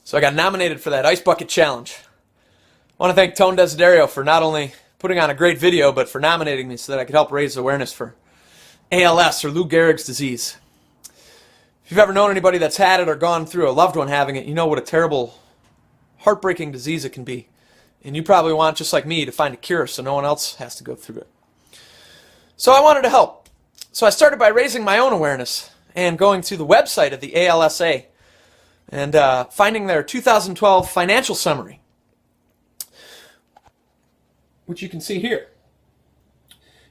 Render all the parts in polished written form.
So I got nominated for that Ice Bucket Challenge. I want to thank Tone Desiderio for not only putting on a great video, but for nominating me so that I could help raise awareness for ALS, or Lou Gehrig's disease. If you've ever known anybody that's had it or gone through a loved one having it, you know what a terrible, heartbreaking disease it can be. And you probably want, just like me, to find a cure so no one else has to go through it. So I wanted to help. So I started by raising my own awareness and going to the website of the ALSA and finding their 2012 financial summary, which you can see here.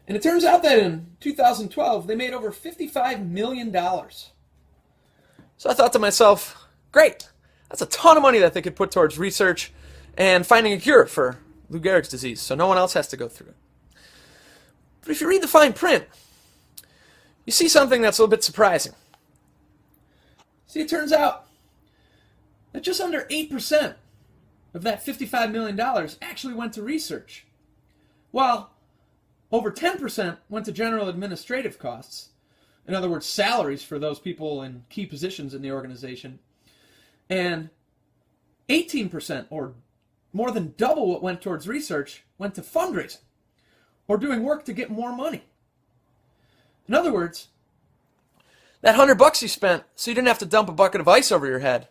And it turns out that in 2012, they made over $55 million. So I thought to myself, great, that's a ton of money that they could put towards research and finding a cure for Lou Gehrig's disease, so no one else has to go through it. But if you read the fine print, you see something that's a little bit surprising. See, it turns out that just under 8% of that $55 million actually went to research, while over 10% went to general administrative costs. In other words, salaries for those people in key positions in the organization. And 18%, or more than double what went towards research, went to fundraising, or doing work to get more money. In other words, that $100 you spent so you didn't have to dump a bucket of ice over your head,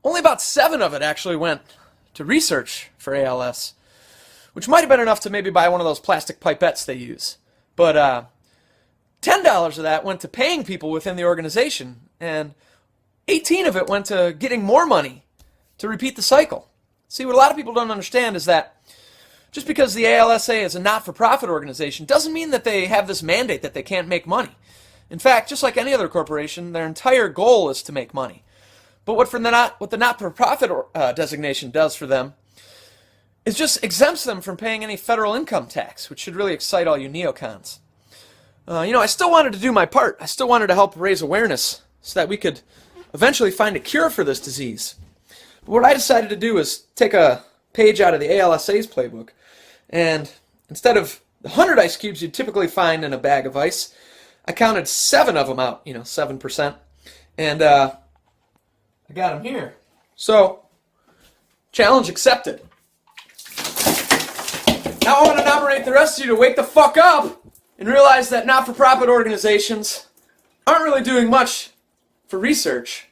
only about 7 of it actually went to research for ALS, which might have been enough to maybe buy one of those plastic pipettes they use. But $10 of that went to paying people within the organization, and 18 of it went to getting more money to repeat the cycle. See, what a lot of people don't understand is that just because the ALSA is a not-for-profit organization doesn't mean that they have this mandate that they can't make money. In fact, just like any other corporation, their entire goal is to make money. But what the not-for-profit designation does for them is just exempts them from paying any federal income tax, which should really excite all you neocons. I still wanted to do my part. I still wanted to help raise awareness so that we could eventually find a cure for this disease. But what I decided to do is take a page out of the ALSA's playbook, and instead of the 100 ice cubes you'd typically find in a bag of ice, I counted 7 of them out, 7%, and I got them here. So, challenge accepted. Now I want to nominate the rest of you to wake the fuck up and realize that not-for-profit organizations aren't really doing much for research.